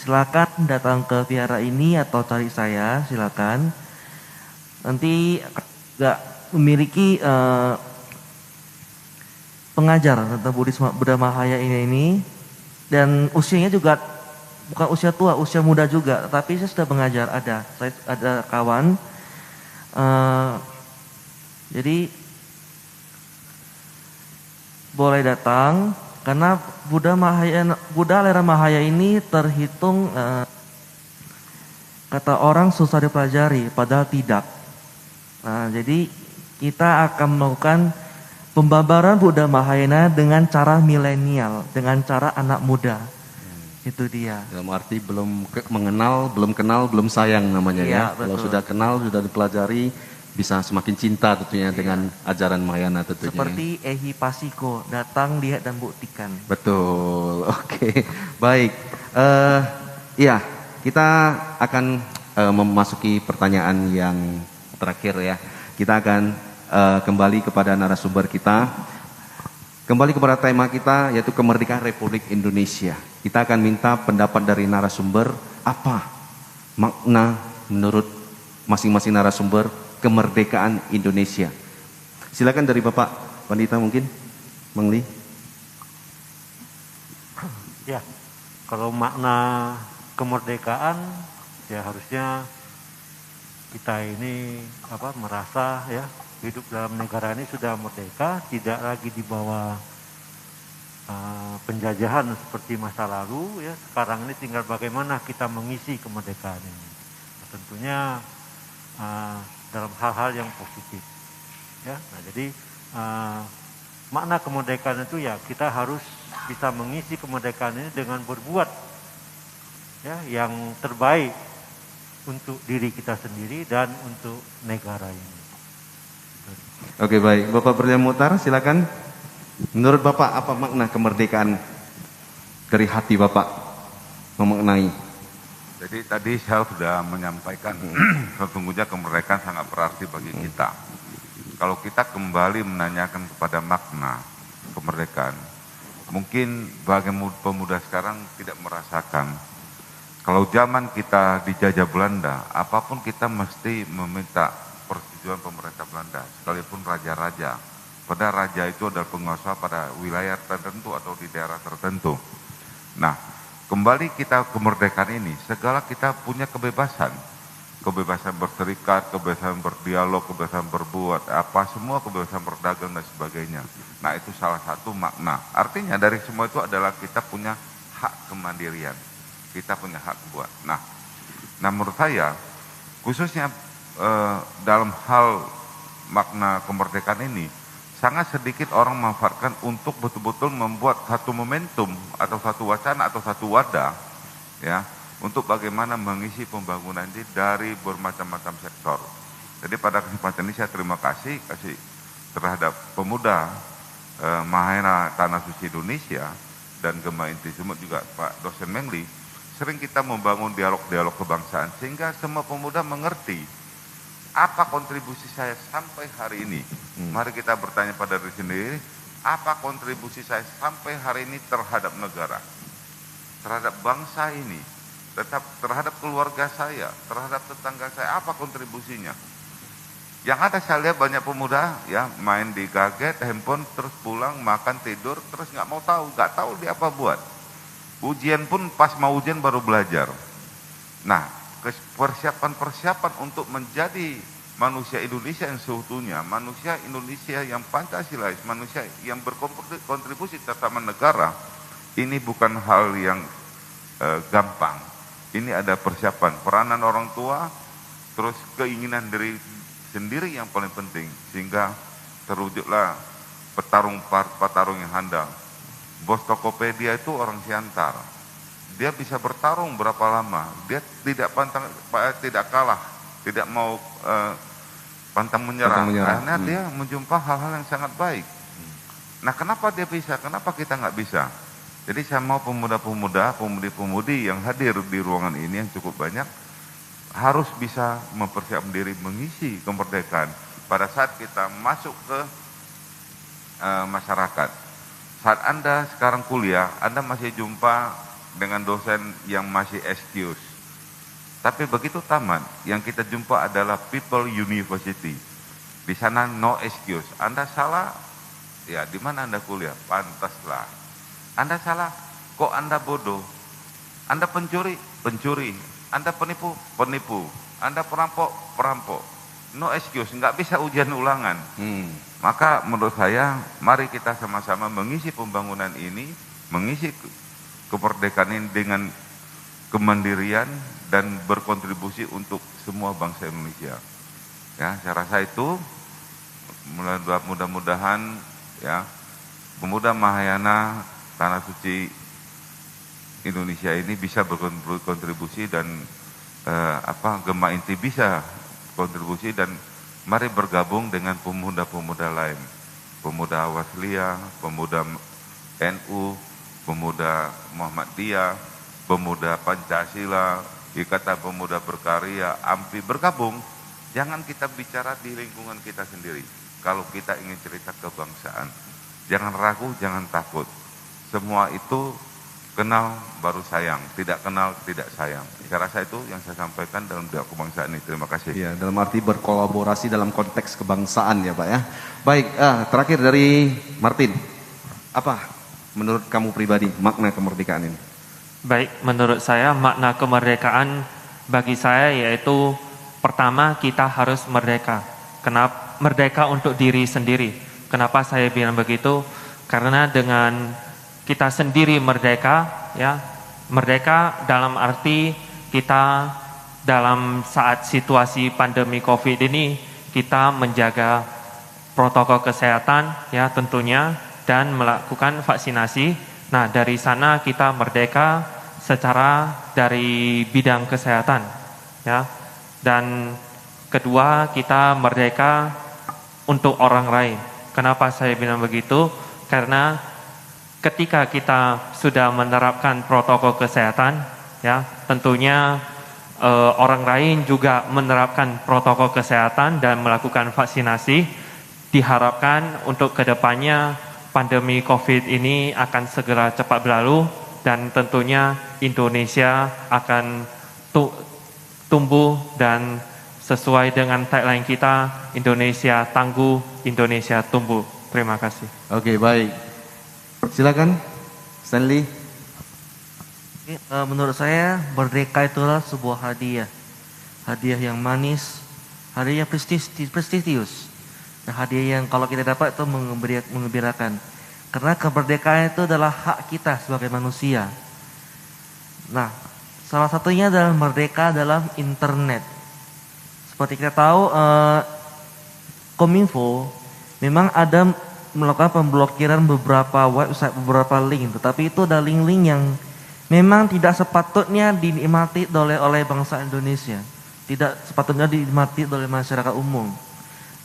silakan datang ke vihara ini atau cari saya, silakan. Nanti juga memiliki pengajar tentang Buddha Mahayana ini, dan usianya juga bukan usia tua, usia muda juga, tapi saya sudah mengajar, saya ada kawan. Jadi boleh datang karena Buddha Lera Mahaya ini terhitung kata orang susah dipelajari, padahal tidak. Nah, jadi kita akan melakukan pembabaran Buddha Mahayana dengan cara milenial, dengan cara anak muda. Itu dia. Dalam arti belum mengenal, belum kenal, belum sayang namanya ya. Betul. Kalau sudah kenal, sudah dipelajari, bisa semakin cinta tentunya dengan ajaran Mahayana tentunya. Seperti Ehi Pasiko, datang, lihat dan buktikan. Betul. Oke. Baik. Ya, kita akan memasuki pertanyaan yang terakhir ya. Kita akan kembali kepada narasumber kita. Kembali kepada tema kita, yaitu kemerdekaan Republik Indonesia. Kita akan minta pendapat dari narasumber, apa makna menurut masing-masing narasumber kemerdekaan Indonesia. Silakan dari Bapak Pandita mungkin, Mang Li. Ya, kalau makna kemerdekaan, ya harusnya kita ini merasa ya hidup dalam negara ini sudah merdeka, tidak lagi di bawah penjajahan seperti masa lalu ya. Sekarang ini tinggal bagaimana kita mengisi kemerdekaan ini. Tentunya dalam hal-hal yang positif ya. Nah, jadi makna kemerdekaan itu ya kita harus bisa mengisi kemerdekaan ini dengan berbuat ya yang terbaik untuk diri kita sendiri dan untuk negara ini. Oke, baik. Bapak Berlian Muhtar, silakan. Menurut Bapak apa makna kemerdekaan dari hati Bapak memaknai? Jadi tadi saya sudah menyampaikan sesungguhnya kemerdekaan sangat berarti bagi kita. Kalau kita kembali menanyakan kepada makna kemerdekaan, mungkin bagi pemuda sekarang tidak merasakan. Kalau zaman kita dijajah Belanda, apapun kita mesti meminta persetujuan pemerintah Belanda, sekalipun raja-raja. Pada raja itu adalah penguasa pada wilayah tertentu atau di daerah tertentu. Nah, kembali kita kemerdekaan ini, segala kita punya kebebasan. Kebebasan berserikat, kebebasan berdialog, kebebasan berbuat, semua kebebasan berdagang dan sebagainya. Nah, itu salah satu makna. Artinya dari semua itu adalah kita punya hak kemandirian. Kita punya hak buat. Nah menurut saya, khususnya dalam hal makna kemerdekaan ini, sangat sedikit orang memanfaatkan untuk betul-betul membuat satu momentum atau satu wacana atau satu wadah ya untuk bagaimana mengisi pembangunan ini dari bermacam-macam sektor. Jadi pada kesempatan ini saya terima kasih terhadap pemuda Mahayana Tanah Suci Indonesia dan Gema Inti Sumut juga Pak dosen Mengli. Sering kita membangun dialog-dialog kebangsaan sehingga semua pemuda mengerti apa kontribusi saya sampai hari ini. Mari kita bertanya pada diri sendiri, apa kontribusi saya sampai hari ini terhadap negara, terhadap bangsa ini, terhadap keluarga saya, terhadap tetangga saya, apa kontribusinya? Yang ada saya lihat banyak pemuda ya main di gadget, handphone, terus pulang, makan, tidur, terus nggak tahu dia apa buat. Ujian pun pas mau ujian baru belajar. Nah, persiapan untuk menjadi manusia Indonesia yang seutuhnya, manusia Indonesia yang Pancasilais, manusia yang berkontribusi terhadap negara, ini bukan hal yang gampang. Ini ada persiapan, peranan orang tua, terus keinginan diri sendiri yang paling penting, sehingga terwujudlah petarung yang handal. Bos Tokopedia itu orang Siantar. Dia bisa bertarung berapa lama, dia tidak kalah, tidak mau pantang menyerah. Karena dia menjumpa hal-hal yang sangat baik. Nah, kenapa dia bisa? Kenapa kita nggak bisa? Jadi saya mau pemuda-pemuda, pemudi-pemudi yang hadir di ruangan ini yang cukup banyak harus bisa mempersiapkan diri mengisi kemerdekaan pada saat kita masuk ke masyarakat. Saat Anda sekarang kuliah, Anda masih jumpa dengan dosen yang masih excuse. Tapi begitu tamat, yang kita jumpa adalah People University. Di sana no excuse. Anda salah, ya di mana Anda kuliah? Pantaslah. Anda salah, kok Anda bodoh? Anda pencuri? Pencuri. Anda penipu? Penipu. Anda perampok? Perampok. No excuse, nggak bisa ujian ulangan. Maka menurut saya, mari kita sama-sama mengisi pembangunan ini, mengisi kemerdekaan ini dengan kemandirian dan berkontribusi untuk semua bangsa Indonesia. Ya, saya rasa itu mudah-mudahan ya pemuda Mahayana Tanah Suci Indonesia ini bisa berkontribusi dan Gema Inti bisa kontribusi, dan mari bergabung dengan pemuda-pemuda lain, pemuda Wasliyah, pemuda NU, pemuda Muhammadiyah, pemuda Pancasila, Ikatan Pemuda Berkarya, AMPI, bergabung. Jangan kita bicara di lingkungan kita sendiri. Kalau kita ingin cerita kebangsaan, jangan ragu, jangan takut. Semua itu kenal baru sayang, tidak kenal tidak sayang. Saya rasa itu yang saya sampaikan dalam dialog kebangsaan ini. Terima kasih. Ya, dalam arti berkolaborasi dalam konteks kebangsaan ya Pak ya. Baik, terakhir dari Martin. Apa menurut kamu pribadi makna kemerdekaan ini? Baik, menurut saya makna kemerdekaan bagi saya yaitu pertama kita harus merdeka. Kenapa? Merdeka untuk diri sendiri. Kenapa saya bilang begitu? Karena dengan kita sendiri merdeka, ya, merdeka dalam arti kita dalam saat situasi pandemi COVID ini kita menjaga protokol kesehatan, ya tentunya, dan melakukan vaksinasi. Nah, dari sana kita merdeka secara dari bidang kesehatan, ya. Dan kedua, kita merdeka untuk orang lain. Kenapa saya bilang begitu? Karena ketika kita sudah menerapkan protokol kesehatan, ya tentunya orang lain juga menerapkan protokol kesehatan dan melakukan vaksinasi. Diharapkan untuk kedepannya pandemi COVID ini akan segera cepat berlalu dan tentunya Indonesia akan tumbuh dan sesuai dengan tagline kita, Indonesia tangguh, Indonesia tumbuh. Terima kasih. Oke, baik. Silakan, Stanley. Menurut saya merdeka itulah sebuah hadiah. Hadiah yang manis, hadiah yang prestisius. Nah, hadiah yang kalau kita dapat itu mengembirakan. Karena kemerdekaan itu adalah hak kita sebagai manusia. Nah, salah satunya adalah merdeka dalam internet. Seperti kita tahu, Kominfo memang ada melakukan pemblokiran beberapa website, beberapa link, tetapi itu ada link-link yang memang tidak sepatutnya dinikmati oleh bangsa Indonesia. Tidak sepatutnya dinikmati oleh masyarakat umum.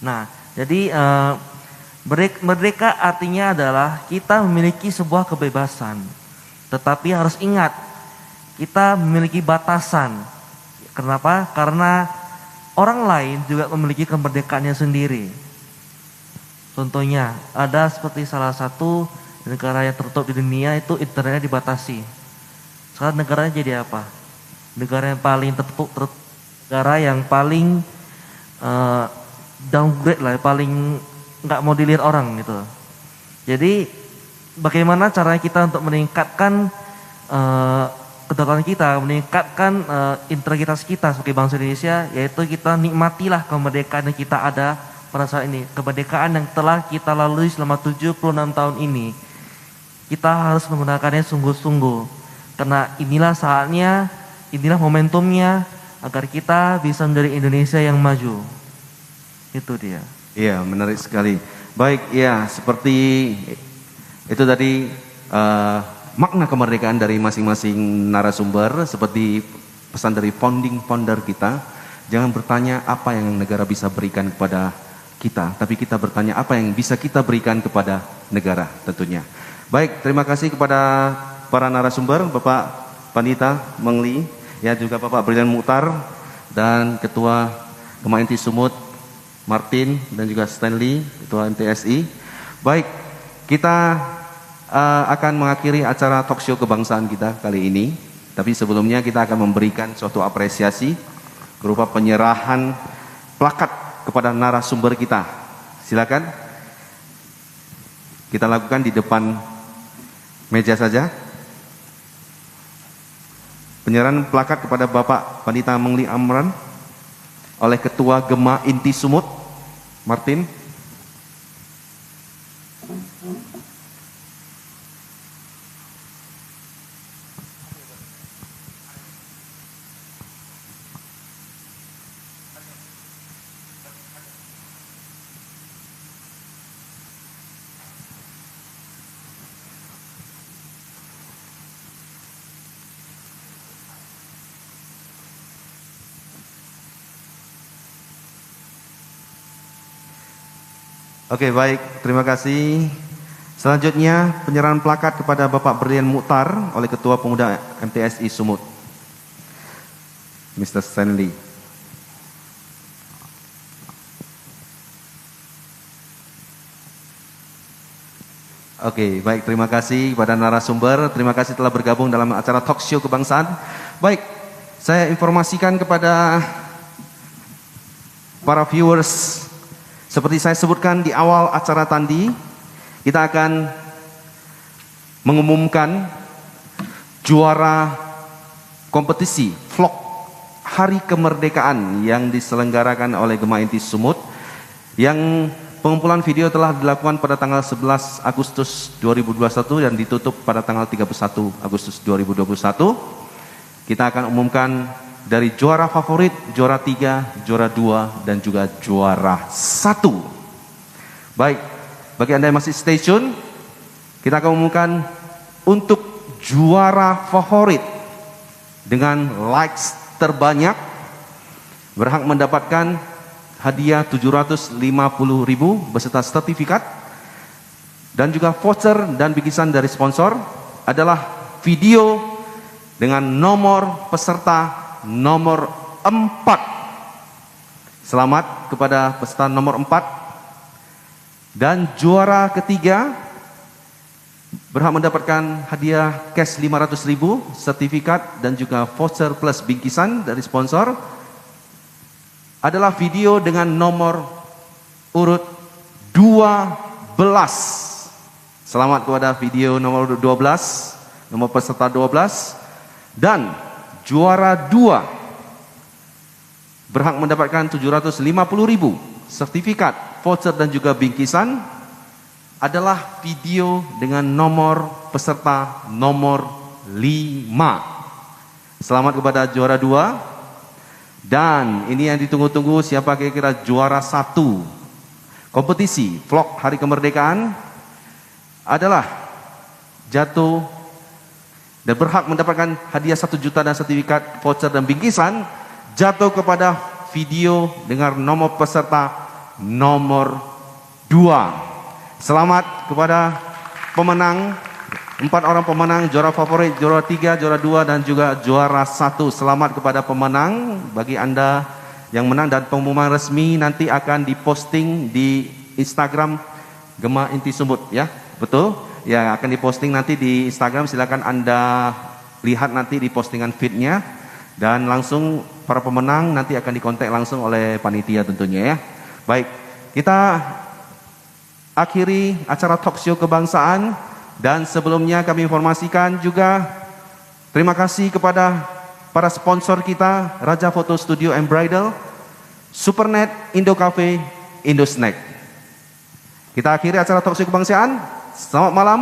Nah, jadi merdeka artinya adalah kita memiliki sebuah kebebasan. Tetapi harus ingat, kita memiliki batasan. Kenapa? Karena orang lain juga memiliki kemerdekaannya sendiri. Contohnya, ada seperti salah satu negara yang tertutup di dunia itu internetnya dibatasi. Sekarang negaranya jadi apa? Negara yang paling tertutup, negara yang paling downgrade lah, paling nggak mau dilihat orang gitu. Jadi bagaimana caranya kita untuk meningkatkan kedaulatan kita, meningkatkan integritas kita sebagai bangsa Indonesia, yaitu kita nikmatilah kemerdekaan yang kita ada pada saat ini. Kemerdekaan yang telah kita lalui selama 76 tahun ini. Kita harus menggunakannya sungguh-sungguh. Karena inilah saatnya, inilah momentumnya agar kita bisa menjadi Indonesia yang maju. Itu dia. Iya, menarik sekali. Baik, ya seperti itu tadi makna kemerdekaan dari masing-masing narasumber, seperti pesan dari founding founder kita. Jangan bertanya apa yang negara bisa berikan kepada kita, tapi kita bertanya apa yang bisa kita berikan kepada negara tentunya. Baik, terima kasih kepada para narasumber, Bapak Pandita Mengli, ya juga Bapak Brilian Mukhtar dan Ketua Gema Inti Sumut Martin dan juga Stanley, Ketua MTSI. Baik, kita akan mengakhiri acara talkshow kebangsaan kita kali ini. Tapi sebelumnya kita akan memberikan suatu apresiasi berupa penyerahan plakat kepada narasumber kita. Silakan kita lakukan di depan meja saja. Penyerahan plakat kepada Bapak Pandita Mengli Amran oleh Ketua Gema Inti Sumut Martin. Oke, baik, terima kasih. Selanjutnya penyerahan plakat kepada Bapak Brilian Mukhtar oleh Ketua Pemuda MTSI Sumut, Mr. Stanley. Oke, baik, terima kasih kepada narasumber. Terima kasih telah bergabung dalam acara talk show kebangsaan. Baik, saya informasikan kepada para viewers, seperti saya sebutkan di awal acara tadi, kita akan mengumumkan juara kompetisi vlog Hari Kemerdekaan yang diselenggarakan oleh Gema Inti Sumut, yang pengumpulan video telah dilakukan pada tanggal 11 Agustus 2021 dan ditutup pada tanggal 31 Agustus 2021. Kita akan umumkan dari juara favorit, juara 3, juara 2, dan juga juara 1. Baik, bagi Anda yang masih stay tune, kita akan umumkan untuk juara favorit dengan likes terbanyak berhak mendapatkan hadiah 750.000 beserta sertifikat dan juga voucher dan bingkisan dari sponsor adalah video dengan nomor peserta nomor 4. Selamat kepada peserta nomor 4. Dan juara ketiga berhak mendapatkan hadiah cash 500.000, sertifikat dan juga voucher plus bingkisan dari sponsor adalah video dengan nomor urut 12. Selamat kepada video nomor 12, nomor peserta 12. Dan juara 2 berhak mendapatkan 750.000 sertifikat, voucher dan juga bingkisan adalah video dengan nomor peserta nomor 5. Selamat kepada juara 2. Dan ini yang ditunggu-tunggu, siapa kira-kira juara 1 kompetisi vlog Hari Kemerdekaan adalah jatuh dan berhak mendapatkan hadiah 1 juta dan sertifikat voucher dan bingkisan jatuh kepada video dengan nomor peserta nomor 2. Selamat kepada pemenang, 4 orang pemenang, juara favorit, juara 3, juara 2 dan juga juara 1. Selamat kepada pemenang. Bagi Anda yang menang, dan pengumuman resmi nanti akan diposting di Instagram Gema Inti Sumut, ya. Betul? Ya, akan diposting nanti di Instagram. Silakan Anda lihat nanti di postingan feed-nya, dan langsung para pemenang nanti akan dikontak langsung oleh panitia tentunya, ya. Baik, kita akhiri acara talkshow kebangsaan, dan sebelumnya kami informasikan juga terima kasih kepada para sponsor kita, Raja Photo Studio and Bridal, Supernet, Indo Cafe, Indo Snack. Kita akhiri acara talkshow kebangsaan. Selamat malam,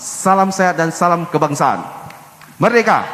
salam sehat dan salam kebangsaan. Merdeka!